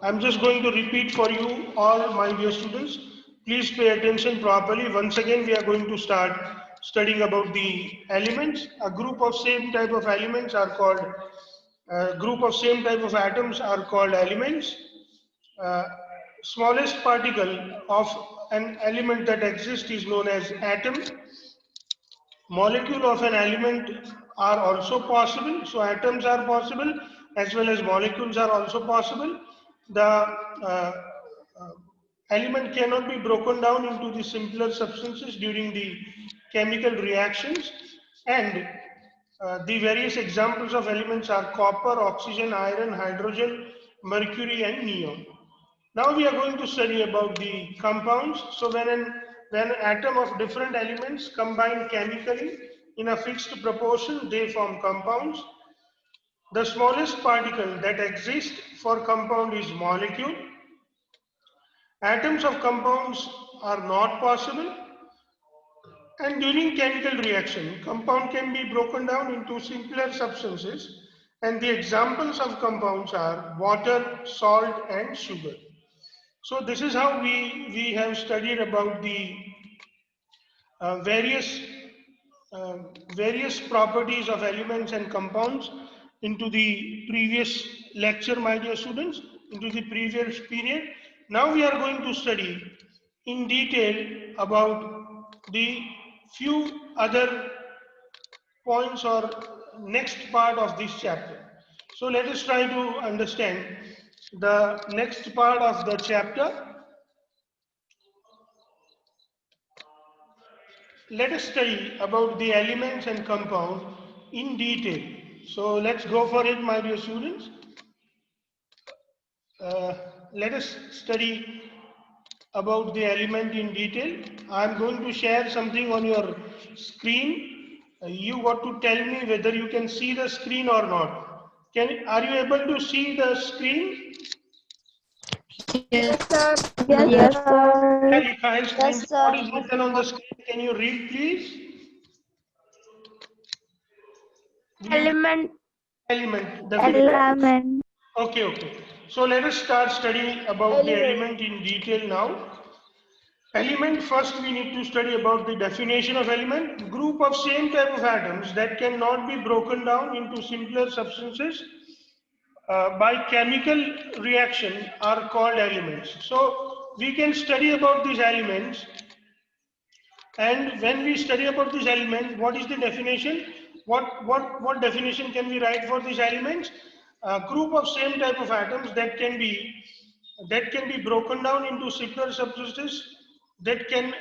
I'm just going to repeat for you all, my dear students. Please pay attention properly. Once again, we are going to start studying about the elements. A group of same type of elements are called, group of same type of atoms are called elements. Uh, Smallest particle of an element that exists is known as atom. Molecule of an element are also possible. So atoms are possible as well as molecules are also possible. The element cannot be broken down into the simpler substances during the chemical reactions, and the various examples of elements are copper, oxygen, iron, hydrogen, mercury and neon. Now we are going to study about the compounds. So when an atom of different elements combine chemically in a fixed proportion, they form compounds. The smallest particle that exists for compound is molecule. Atoms of compounds are not possible. And during chemical reaction, compound can be broken down into simpler substances. And the examples of compounds are water, salt and sugar. So this is how we have studied about the uh, various uh, various properties of elements and compounds into the previous lecture, my dear students, into the previous period. Now we are going to study in detail about the few other points or next part of this chapter. So let us try to understand the next part of the chapter. Let us study about the elements and compound in detail. So let's go for it, my dear students. Uh, Let us study about the element in detail. I am going to share something on your screen. You got to tell me whether you can see the screen or not. Are you able to see the screen? Yes, sir. Yes, Yes, sir. Screen. What is written on the screen? Can you read, please? Element. Element. Element. Okay. So let us start studying about the element in detail now. Element, first we need to study about the definition of element. Group of same type of atoms that cannot be broken down into simpler substances by chemical reaction are called elements. So we can study about these elements, and when we study about this element, what is the definition? What definition can we write for these elements? A group of same type of atoms that can be broken down into simpler substances that can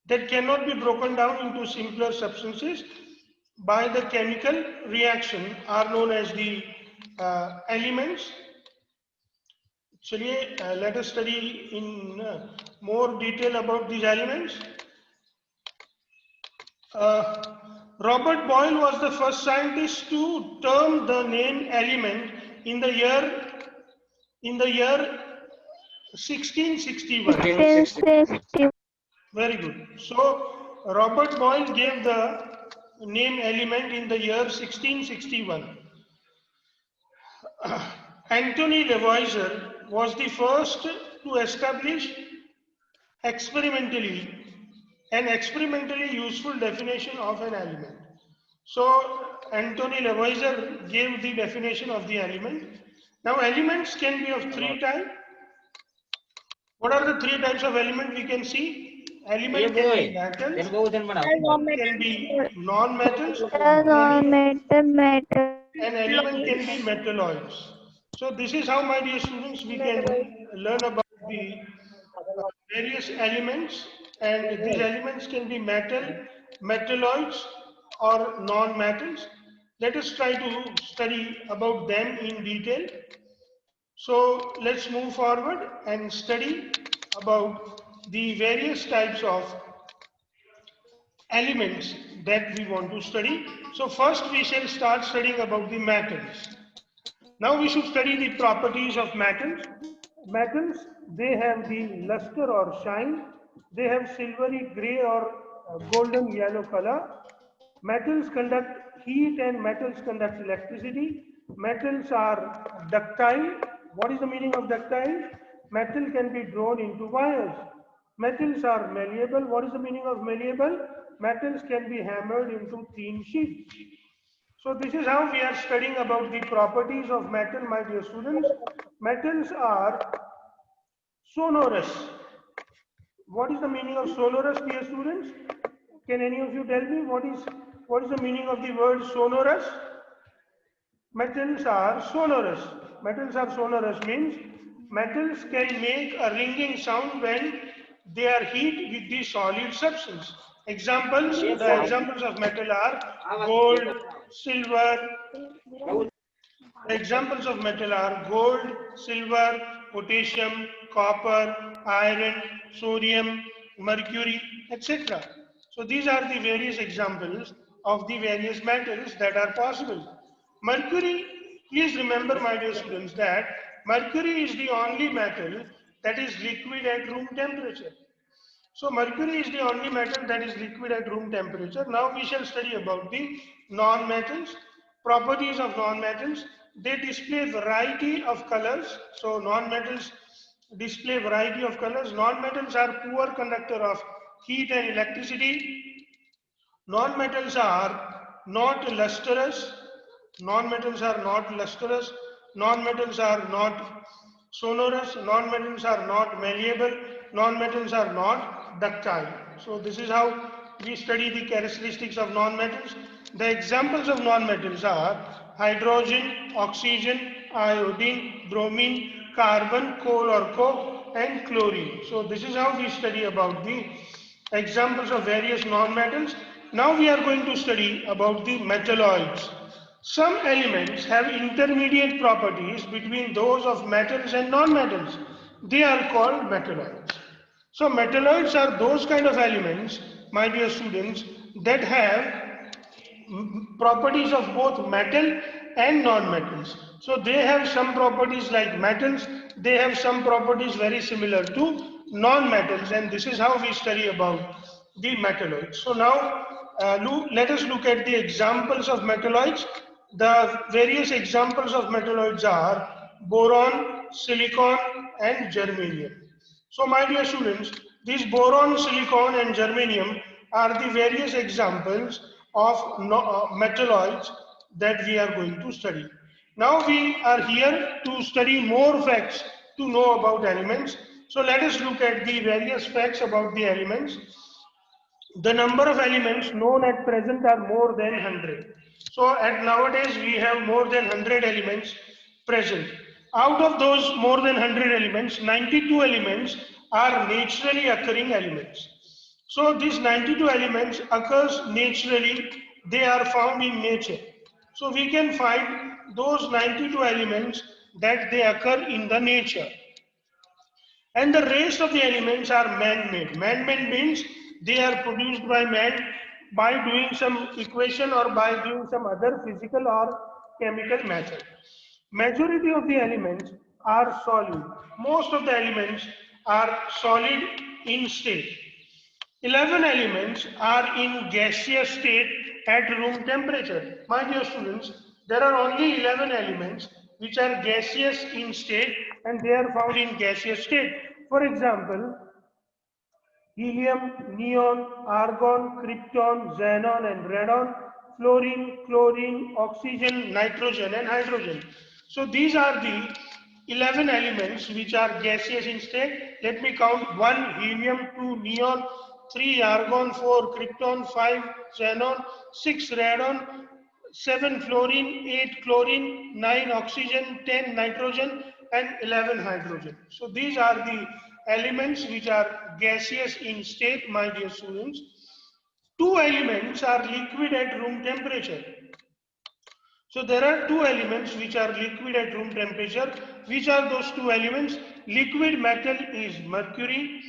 that cannot be broken down into simpler substances by the chemical reaction are known as the elements. चलिए, let us study in more detail about these elements. Robert Boyle was the first scientist to term the name element in the year 1661. 1660. Very good. So Robert Boyle gave the name element in the year 1661. Anthony Lavoisier was the first to establish experimentally an experimentally useful definition of an element. So Anthony Lavoisier gave the definition of the element. Now elements can be of three types. What are the three types of element we can see? Element can be metals, element can be non-metals, Metal. and element can be metalloids. So this is how, my dear students, we can learn about the various elements, and these elements can be metal, metalloids or non-metals. Let us try to study about them in detail. So let's move forward and study about the various types of elements that we want to study. So first we shall start studying about the metals. Now we should study the properties of metals. Metals, they have the luster or shine. They have silvery gray or golden yellow color. Metals conduct heat and metals conduct electricity. Metals are ductile. What is the meaning of ductile? Metal can be drawn into wires. Metals are malleable. What is the meaning of malleable? Metals can be hammered into thin sheets. So this is how we are studying about the properties of metal, my dear students. Metals are sonorous. What is the meaning of sonorous, dear students? Can any of you tell me what is the meaning of the word sonorous? Metals are sonorous. Metals are sonorous means metals can make a ringing sound when they are heat with the solid substance. Examples, the examples of metal are gold, silver. The examples of metal are gold, silver, potassium, copper, iron, sodium, mercury, etc. So these are the various examples of the various metals that are possible. Mercury, please remember, my dear students, that mercury is the only metal that is liquid at room temperature. So mercury is the only metal that is liquid at room temperature. Now we shall study about the non-metals, properties of non-metals. They display variety of colors. So non-metals display variety of colors. Non-metals are poor conductor of heat and electricity. Non-metals are not lustrous. Non-metals are not lustrous. Non-metals are not sonorous. Non-metals are not malleable. Non-metals are not ductile. So this is how we study the characteristics of non-metals. The examples of non-metals are hydrogen, oxygen, iodine, bromine, carbon, coal or coke, and chlorine. So this is how we study about the examples of various non-metals. Now we are going to study about the metalloids. Some elements have intermediate properties between those of metals and non-metals. They are called metalloids. So metalloids are those kind of elements, my dear students, that have properties of both metal and non-metals. So they have some properties like metals, they have some properties very similar to non-metals, and this is how we study about the metalloids. So now let us look at the examples of metalloids. The various examples of metalloids are boron, silicon, and germanium. So my dear students, these boron, silicon and germanium are the various examples of metalloids that we are going to study. Now we are here to study more facts to know about elements. So let us look at the various facts about the elements. The number of elements known at present are more than 100. So at nowadays we have more than 100 elements present. Out of those more than 100 elements, 92 elements are naturally occurring elements. So these 92 elements occurs naturally, they are found in nature. So we can find those 92 elements that they occur in the nature. And the rest of the elements are man-made. Man-made means they are produced by man by doing some equation or by doing some other physical or chemical method. Majority of the elements are solid. Most of the elements are solid in state. 11 elements are in gaseous state at room temperature. My dear students, there are only 11 elements which are gaseous in state and they are found in gaseous state. For example, helium, neon, argon, krypton, xenon and radon, fluorine, chlorine, oxygen, nitrogen and hydrogen. So these are the 11 elements which are gaseous in state. Let me count: 1 helium, 2 neon, 3 argon, 4 krypton, 5 xenon, 6 radon, 7 fluorine, 8 chlorine, 9 oxygen, 10 nitrogen and 11 hydrogen. So these are the elements which are gaseous in state, my dear students. 2 elements are liquid at room temperature. So there are 2 elements which are liquid at room temperature. Which are those 2 elements? Liquid metal is mercury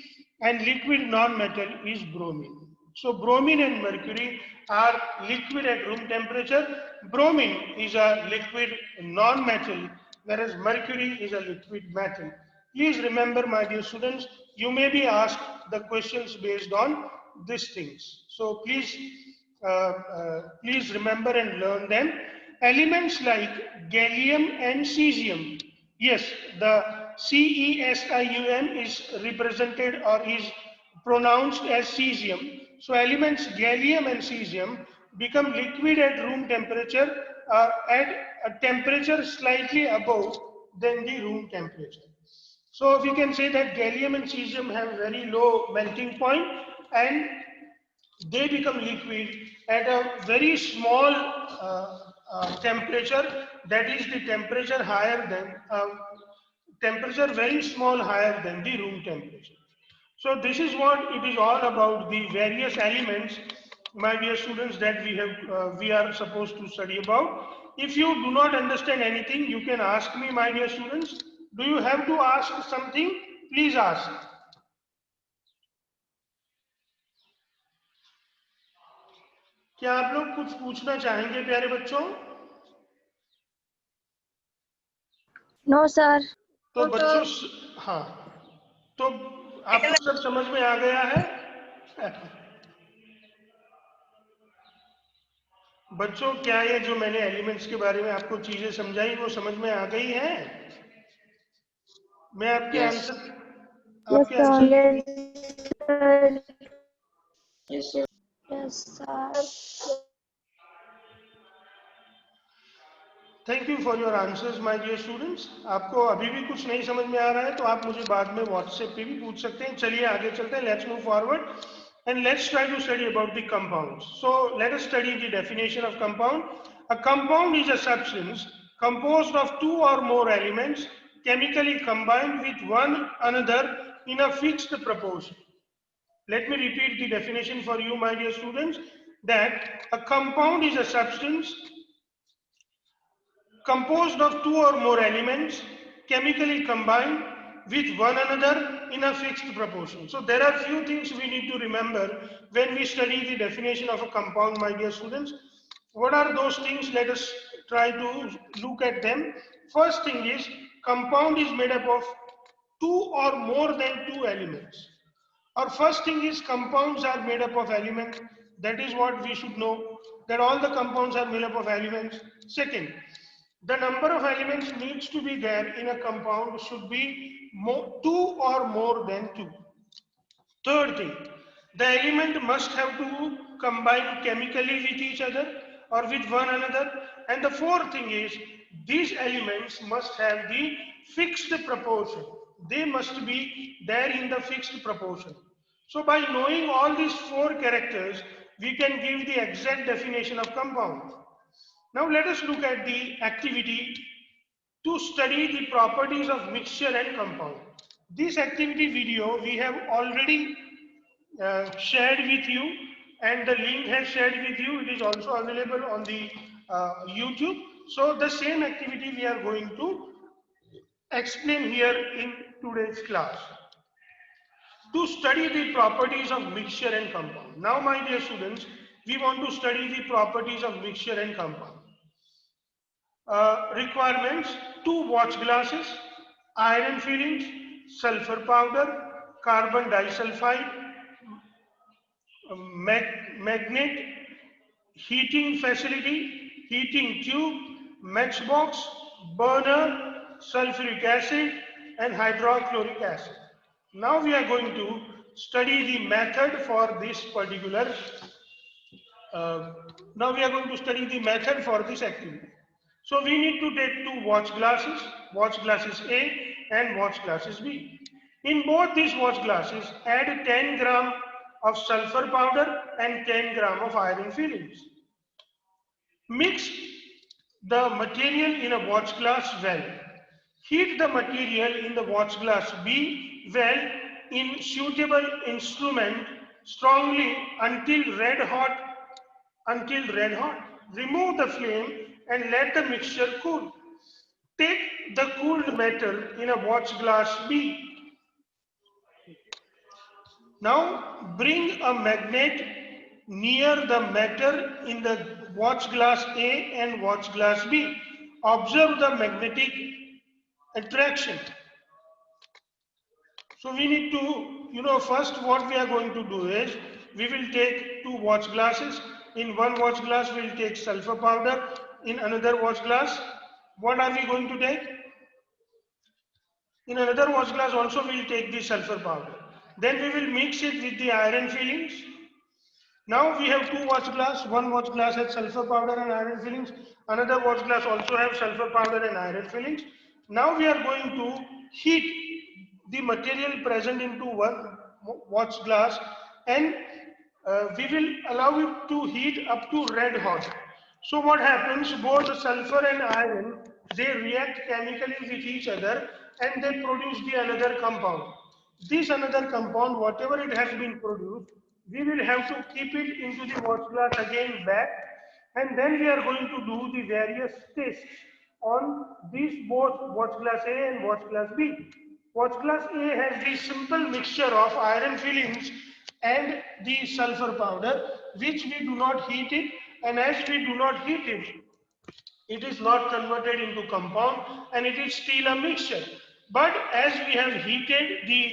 and liquid non-metal is bromine. So bromine and mercury are liquid at room temperature. Bromine is a liquid non-metal, whereas mercury is a liquid metal. Please remember, my dear students, you may be asked the questions based on these things. So please remember and learn them. Elements like gallium and cesium Yes, the CESIUM is represented or is pronounced as cesium. So elements gallium and cesium become liquid at room temperature or at a temperature slightly above than the room temperature. So we can say that gallium and cesium have very low melting point and they become liquid at a very small temperature, that is the temperature higher than temperature very small higher than the room temperature. So this is what it is all about, the various elements, my dear students, that we are supposed to study about. If you do not understand anything, you can ask me, my dear students. Do you have to ask something? Please ask. क्या आप लोग कुछ पूछना चाहेंगे प्यारे बच्चों? No, sir. तो बच्चों, हाँ, तो आपको सब समझ में आ गया है? बच्चों, क्या ये जो मैंने एलिमेंट्स के बारे में आपको चीजें समझाई वो समझ में आ गई हैं? मैं आपके answer Yes, sir. Yes, sir. Thank you for your answers my dear students. आपको अभी भी कुछ नहीं समझ में आ रहा है तो आप मुझे बाद में व्हाट्सएप पे भी पूछ सकते हैं। चलिए आगे चलते हैं, let's move forward and let's try to study about the compounds. So let us study the definition of compound. A compound is a substance composed of two or more elements chemically combined with one another in a fixed proportion. Let me repeat the definition for you, my dear students, that a compound is a substance composed of two or more elements chemically combined with one another in a fixed proportion. So there are few things we need to remember when we study the definition of a compound, my dear students. What are those things? Let us try to look at them. First thing is, compound is made up of two or more than two elements. Our first thing is, compounds are made up of elements. That is what we should know, that all the compounds are made up of elements. Second, the number of elements needs to be there in a compound should be two or more than two. Third thing, the element must have to combine chemically with each other or with one another. And the fourth thing is, these elements must have the fixed proportion. They must be there in the fixed proportion. So by knowing all these four characters, we can give the exact definition of compound. Now let us look at the activity to study the properties of mixture and compound. This activity video we have already shared with you, and the link has shared with you. It is also available on the YouTube. So the same activity we are going to explain here in today's class. To study the properties of mixture and compound. Now my dear students, we want to study the properties of mixture and compound. Requirements: 2 watch glasses, iron fillings, sulfur powder, carbon disulfide, magnet, heating facility, heating tube, matchbox, burner, sulfuric acid and hydrochloric acid. Now we are going to study the method for this particular activity. So we need to take 2 watch glasses A and watch glasses B. In both these watch glasses, add 10 gram of sulfur powder and 10 gram of iron fillings. Mix the material in a watch glass well. Heat the material in the watch glass B well in suitable instrument strongly until red hot. Remove the flame and let the mixture cool. Take the cooled metal in a watch glass B. Now bring a magnet near the metal in the watch glass A and watch glass B. Observe the magnetic attraction. So we need to, first what we are going to do is, we will take 2 watch glasses. In one watch glass, we will take sulfur powder. In another watch glass, what are we going to take? In another watch glass also we will take the sulfur powder. Then we will mix it with the iron fillings. Now we have two watch glass. One watch glass has sulfur powder and iron fillings. Another watch glass also has sulfur powder and iron fillings. Now we are going to heat the material present into one watch glass, and we will allow it to heat up to red hot. So what happens, both the sulfur and iron, they react chemically with each other and they produce the another compound. This another compound, whatever it has been produced, we will have to keep it into the watch glass again back, and then we are going to do the various tests on these both watch glass A and watch glass B. Watch glass A has the simple mixture of iron fillings and the sulfur powder, which we do not heat it, and as we do not heat it, it is not converted into compound and it is still a mixture. But as we have heated the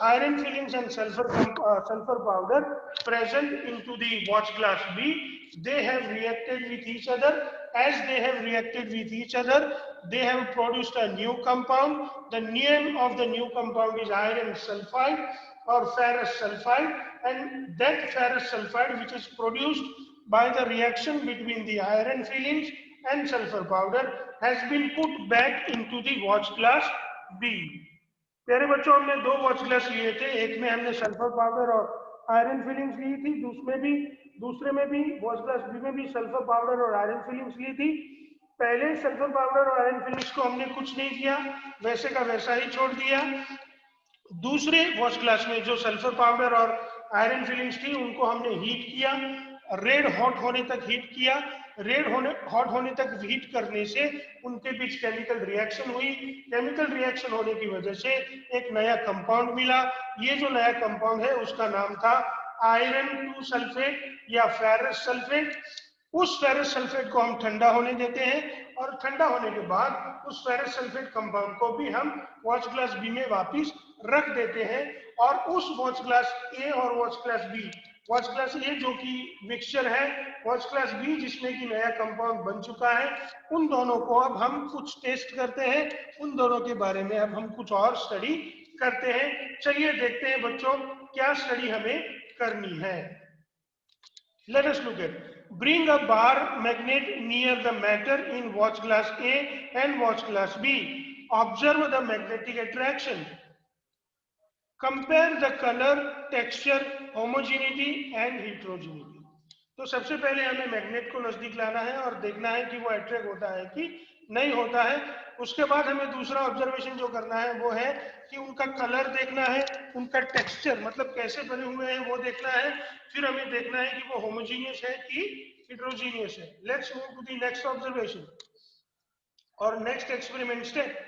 iron fillings and sulfur powder present into the watch glass B, they have reacted with each other. As they have reacted with each other, they have produced a new compound. The name of the new compound is iron sulfide or ferrous sulfide, and that ferrous sulfide, which is produced by the reaction between the iron fillings and sulfur powder, has been put back into the watch glass B. प्यारे बच्चों, हमने दो watch glass लिए थे, एक में हमने sulphur powder और आयरन फिलिंग्स ली थी, दूसरे में भी वॉच ग्लास बी में भी सल्फर पाउडर और आयरन फिलिंग्स ली थी। पहले सल्फर पाउडर और आयरन फिलिंग्स को हमने कुछ नहीं किया, वैसे का वैसा ही छोड़ दिया। दूसरे वॉच ग्लास में जो सल्फर पाउडर और आयरन फिलिंग्स थी उनको हमने हीट किया, रेड हॉट होने तक हीट किया। हॉट होने तक हीट करने से उनके बीच केमिकल रिएक्शन हुई। केमिकल रिएक्शन होने की वजह से एक नया कंपाउंड मिला। ये जो नया कंपाउंड है उसका नाम था आयरन 2 सल्फेट या फेरस सल्फेट। उस फेरस सल्फेट को हम ठंडा होने देते हैं और ठंडा होने के बाद उस फेरस सल्फेट कंपाउंड को भी हम वॉच ग्लास बी में वापस रख देते हैं और उस वॉच ग्लास ए और watch glass B, watch glass A जो कि मिक्सचर है, वॉच ग्लास बी जिसमें कि नया कंपाउंड बन चुका है, उन दोनों को अब हम कुछ टेस्ट करते हैं। उन दोनों के बारे में अब हम कुछ और स्टडी करते हैं। चलिए देखते हैं बच्चों क्या स्टडी हमें करनी है। Let us look at. Bring a bar magnet near the matter in watch glass A and watch glass B. Observe the magnetic attraction. Compare the color, texture, homogeneity and heterogeneity. तो सबसे पहले हमें magnet को नजदीक लाना है और देखना है कि वो अट्रैक्ट होता है कि नहीं होता है। उसके बाद हमें दूसरा ऑब्जर्वेशन जो करना है वो है कि उनका कलर देखना है, उनका टेक्सचर मतलब कैसे बने हुए हैं वो देखना है। फिर हमें देखना है कि वो होमोजीनियस है कि हेटेरोजीनियस है। Let's move to the next observation और next experiment step.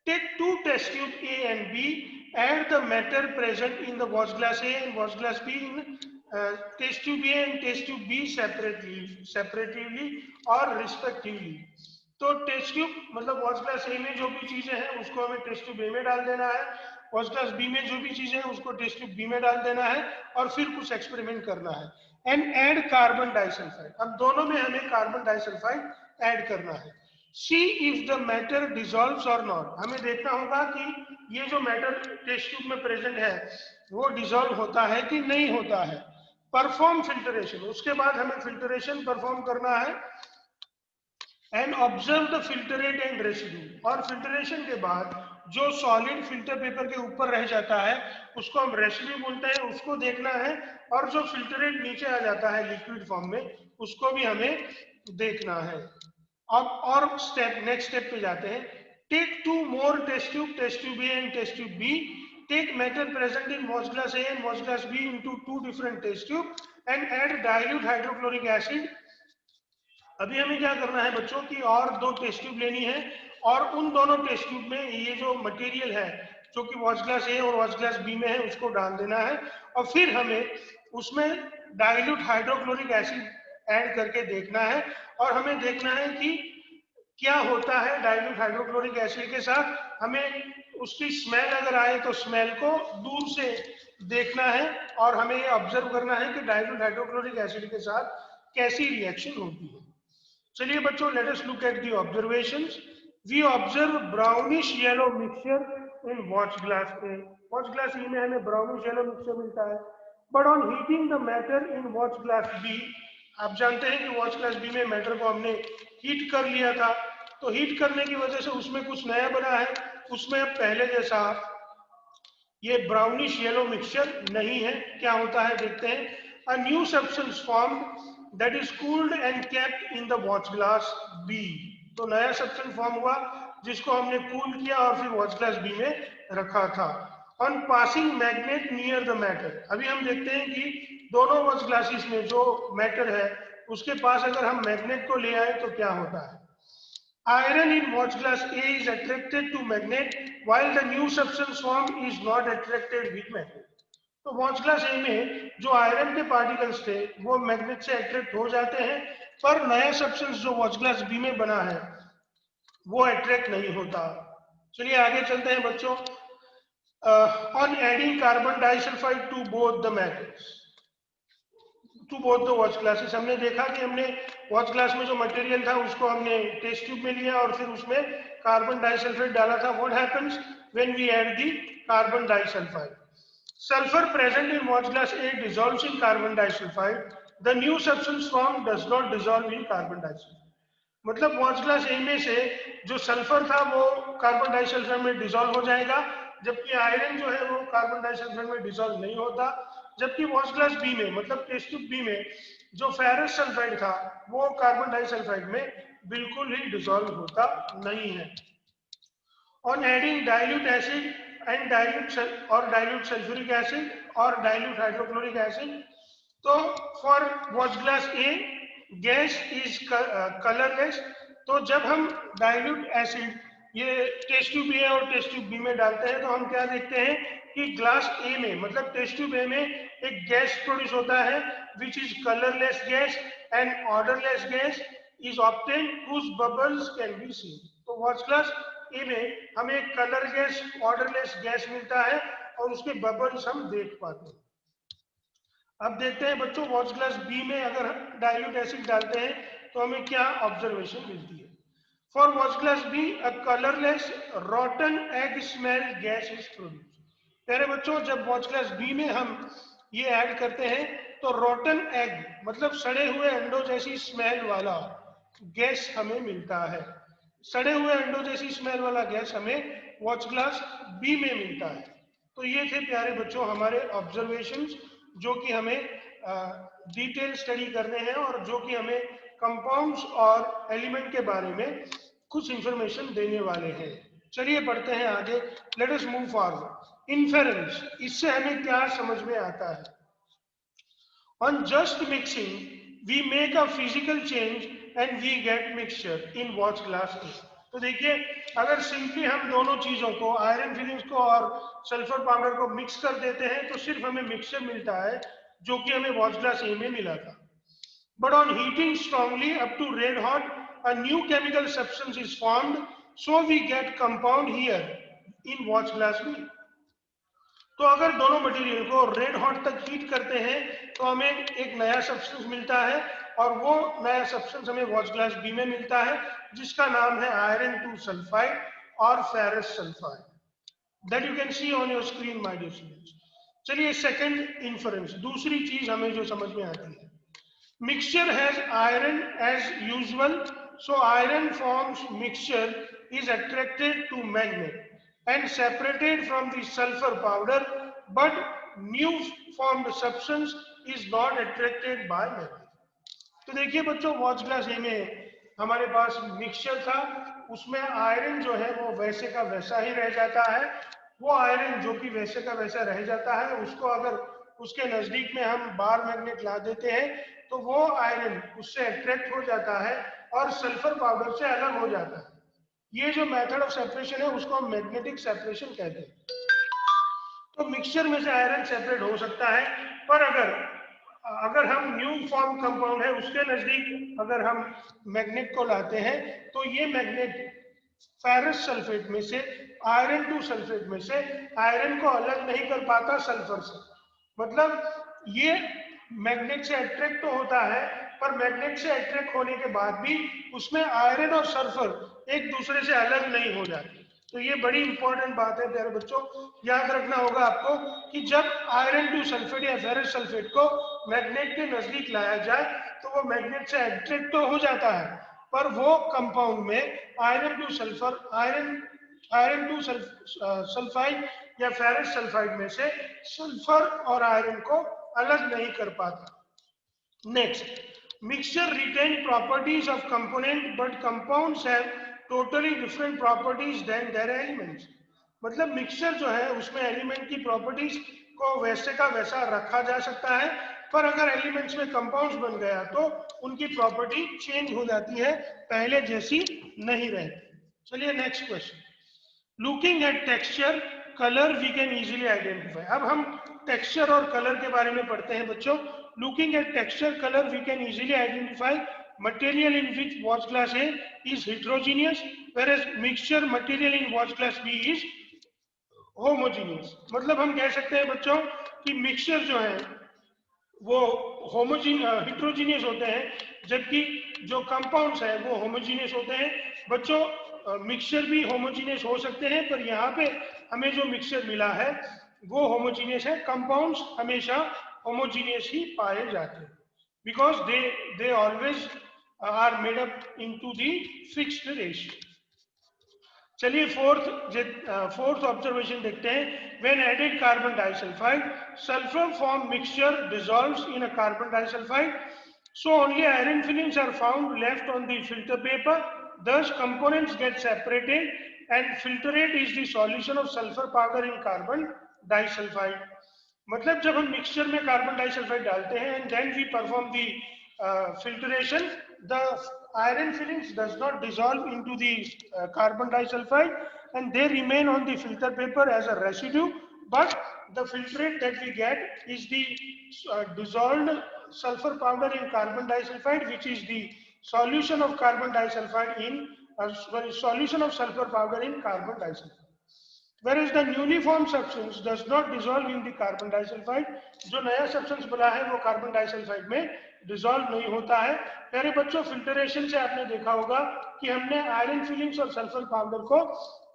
Take two test tube A and B, add the matter present in the watch glass A and watch glass B in test tube A and test tube B separately or respectively. तो test tube मतलब watch glass A में जो भी चीजें हैं उसको हमें test tube ए में डाल देना है, वॉच ग्लास बी में जो भी चीजें हैं उसको टेस्ट ट्यूब बी में डाल देना है और फिर कुछ एक्सपेरिमेंट करना है। And add carbon disulphide. अब दोनों में हमें कार्बन डाइसल्फाइड ऐड करना है। See if the matter dissolves or not. हमें देखना होगा कि ये जो मैटर टेस्ट ट्यूब में प्रेजेंट है वो डिसॉल्व होता है कि नहीं होता है। परफॉर्म फिल्टरेशन, उसके बाद हमें फिल्टरेशन परफॉर्म करना है। And observe the filtrate and residue. और फिल्टरेशन के बाद जो सॉलिड फिल्टर पेपर के ऊपर रह जाता है उसको हम रेसिड्यू बोलते हैं, उसको देखना है। और जो फिल्टरेट नीचे आ जाता है लिक्विड फॉर्म में उसको भी हमें देखना है। अब और नेक्स्ट स्टेप पे जाते हैं। Take two more test tube A and test tube B. Take matter present in watch glass A and watch glass B into two different test tube and add dilute hydrochloric acid. अभी हमें क्या करना है बच्चों की और दो test tube लेनी है और उन दोनों टेस्ट ट्यूब में ये जो मटेरियल है जो कि वॉच ग्लास ए और वॉच ग्लास बी में है उसको डाल देना है और फिर हमें उसमें डाइल्यूट हाइड्रोक्लोरिक एसिड ऐड करके देखना है और हमें देखना है कि क्या होता है डाइल्यूट हाइड्रोक्लोरिक एसिड के साथ। हमें उसकी स्मेल अगर आए तो स्मेल को दूर से देखना है और हमें ये ऑब्जर्व करना है कि डाइल्यूट हाइड्रोक्लोरिक एसिड के साथ कैसी रिएक्शन होती है। चलिए बच्चों, let us look at the observations. We observe brownish yellow mixture in watch glass A. Watch glass E में हमें brownish yellow mixture मिलता है. But on heating the matter in watch glass B, आप जानते हैं कि watch glass B में matter को हमने हीट कर लिया था, तो हीट करने की वजह से उसमें कुछ नया बना है. उसमें अब पहले जैसा ये ब्राउनिश येलो मिक्सचर नहीं है. क्या होता है देखते हैं. A new substance formed that is cooled and kept in the watch glass B. तो नया सब्सटेंस फॉर्म हुआ जिसको हमने कूल किया और फिर वॉच ग्लास बी में रखा था. On passing magnet near the matter. अभी हम देखते हैं कि दोनों वॉच ग्लासेस में जो मैटर है उसके पास अगर हम मैग्नेट को ले आए तो क्या होता है. Iron in watch glass A is attracted to magnet while the new substance formed is not attracted with magnet. तो वॉच ग्लास ए में जो आयरन के पार्टिकल्स थे वो मैग्नेट से अट्रैक्ट हो जाते हैं, पर नया सब्सटेंस जो वॉच ग्लास बी में बना है वो अट्रैक्ट नहीं होता. चलिए आगे चलते हैं बच्चों. On adding carbon disulphide to both the magnets to both the watch glasses. हमने देखा कि हमने वॉच ग्लास में जो मटेरियल था उसको हमने टेस्ट ट्यूब में लिया और फिर उसमें कार्बन डाइसल्फाइड डाला था. What happens when we add the carbon disulphide. Sulphur present in watch glass A dissolves in carbon disulphide. The new substance form does not dissolve in carbon disulphide. मतलब watch glass A में से जो sulphur था वो carbon disulphide में dissolve हो जाएगा, जबकि आयरन जो है वो कार्बन डाइसल्फाइड में डिसॉल्व नहीं होता. जबकि वॉच ग्लास बी में मतलब टेस्ट ट्यूब बी में जो फेरस सल्फाइड था वो कार्बन डाइसल्फाइड में बिल्कुल ही डिसॉल्व होता नहीं है. On adding dilute acid and dilute sulphuric acid और डाइल्यूट हाइड्रोक्लोरिक एसिड. तो for watch glass A gas is colourless. तो जब हम डाइल्यूट एसिड ये टेस्ट ट्यूब ए और टेस्ट ट्यूब बी में डालते हैं तो हम क्या देखते हैं कि ग्लास ए में मतलब टेस्ट ट्यूब ए में एक गैस प्रोड्यूस होता है which is colourless gas and odourless gas is obtained whose bubbles can be seen. तो वॉच ग्लास ए में हमें एक कलर गैस ऑर्डरलेस गैस मिलता है और उसके बबल्स हम देख पाते हैं. अब देखते हैं बच्चों वॉच ग्लास बी में अगर हम डाइल्यूट एसिड डालते हैं तो हमें क्या ऑब्जर्वेशन मिलती है. For watch glass be a colourless रॉटन egg smell gas is produce. प्यारे बच्चों जब वॉच ग्लास बी में हम ये ऐड करते हैं तो रॉटन एग मतलब सड़े हुए अंडों जैसी स्मेल वाला गैस हमें मिलता है. सड़े हुए अंडों जैसी स्मेल वाला गैस हमें वॉच ग्लास बी में मिलता है. तो ये थे प्यारे बच्चों हमारे ऑब्जर्वेशंस जो कि हमें डिटेल स्टडी करने हैं और जो कि हमें कंपाउंड्स और एलिमेंट के बारे में कुछ इंफॉर्मेशन देने वाले हैं. चलिए पढ़ते हैं आगे. Let us move forward. Inference, इससे हमें क्या समझ में आता है. On just mixing we make a physical change and we get mixture in watch glass A. तो देखिए अगर सिंपली हम दोनों चीजों को आयरन फिलिंग्स को और सल्फर पाउडर को मिक्स कर देते हैं तो सिर्फ हमें मिक्सचर मिलता है जो कि हमें वॉच ग्लास ए में मिला था. But on heating strongly up to red hot a new chemical substance is formed so we get compound here in watch glass B. तो अगर दोनों मटेरियल को रेड हॉट तक हीट करते हैं तो हमें एक नया सब्सटेंस मिलता है और वो नया सब्सटेंस हमें वॉच ग्लास बी में मिलता है जिसका नाम है आयरन 2 सल्फाइड और ferrous sulphide. That you can see on your screen my dear students. चलिए सेकंड इन्फरेंस, दूसरी चीज हमें जो समझ में आती है. Mixture has iron as usual so iron forms mixture is attracted to magnet and separated from the sulfur powder, but new formed substance is not attracted by magnet. तो देखिए बच्चों वॉच ग्लास ए में हमारे पास mixture था, उसमें iron जो है वो वैसे का वैसा ही रह जाता है. वो आयरन जो कि वैसे का वैसा रह जाता है उसको अगर उसके नजदीक में हम बार मैग्नेट ला देते हैं तो वो आयरन उससे अट्रैक्ट हो जाता है और सल्फर पाउडर से अलग हो जाता है. ये जो मेथड ऑफ सेपरेशन है उसको हम मैग्नेटिक सेपरेशन कहते हैं. तो मिक्सचर में से आयरन सेपरेट हो सकता है, पर अगर हम न्यू फॉर्म कंपाउंड है उसके नजदीक अगर हम मैग्नेट को लाते हैं तो ये मैग्नेट फेरस सल्फेट में से आयरन 2 सल्फेट में से आयरन को अलग नहीं कर पाता सल्फर से. मतलब ये मैग्नेट से अट्रैक्ट तो होता है पर मैग्नेट से अट्रैक्ट होने के बाद भी उसमें आयरन और सल्फर एक दूसरे से अलग नहीं हो जाते। तो ये बड़ी इंपॉर्टेंट बात है प्यारे बच्चों, याद रखना होगा आपको कि जब आयरन टू सल्फेट या फेरस सल्फेट को मैग्नेट के नजदीक लाया जाए तो वो मैग्नेट से अट्रैक्ट तो हो जाता है, पर वो कंपाउंड में iron two sulphur iron two sulphide या फेरस सल्फाइड में से सल्फर और आयरन को अलग नहीं कर पाता। Next, mixture retain properties of component but compounds have totally different properties than their elements. मतलब मिक्सचर जो है उसमें एलिमेंट की प्रॉपर्टीज को वैसे का वैसा रखा जा सकता है, पर अगर एलिमेंट्स में कंपाउंड्स बन गया तो उनकी प्रॉपर्टी चेंज हो जाती है, पहले जैसी नहीं रहती। चलिए next question. Looking at texture colour we can easily identify. अब हम टेक्सचर और कलर के बारे में पढ़ते हैं बच्चों। Looking at texture colour we can easily identify material in which watch glass A is heterogeneous whereas mixture material in watch class B is homogeneous। मतलब हम कह सकते हैं बच्चों कि मिक्सचर जो है वो हिट्रोजीनियस होते हैं, जबकि जो कंपाउंड्स है वो होमोजीनियस होते हैं। बच्चों मिक्सचर भी होमोजीनियस हो सकते हैं, पर यहाँ पे हमें जो मिक्सचर मिला है वो होमोजीनियस है। कंपाउंड्स हमेशा होमोजीनियस ही पाए जाते हैं because they always are made up into the fixed ratio. चलिए फोर्थ ऑब्जर्वेशन देखते हैं। When added carbon disulphide sulphur form mixture dissolves in a carbon disulphide, so only iron filings are found left on the filter paper, thus components get separated and filtrate is the solution of sulfur powder in carbon disulfide। मतलब जब हम mixture में carbon disulphide डालते हैं and then we perform the filtration, the iron fillings does not dissolve into the carbon disulfide and they remain on the filter paper as a residue, but the filtrate that we get is the dissolved sulfur powder in carbon disulfide, which is the solution of carbon disulfide in solution of sulfur powder in carbon disulfide। Whereas the newly formed substance does not dissolve in the carbon disulfide, जो नया substance बना है वो carbon disulphide में dissolve नहीं होता है। प्यारे बच्चों फिल्टरेशन से आपने देखा होगा कि हमने आयरन फिलिंग्स और सल्फर पाउडर को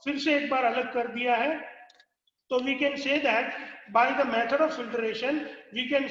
फिर से एक बार अलग कर दिया है। तो we can say that by the method of filtration we can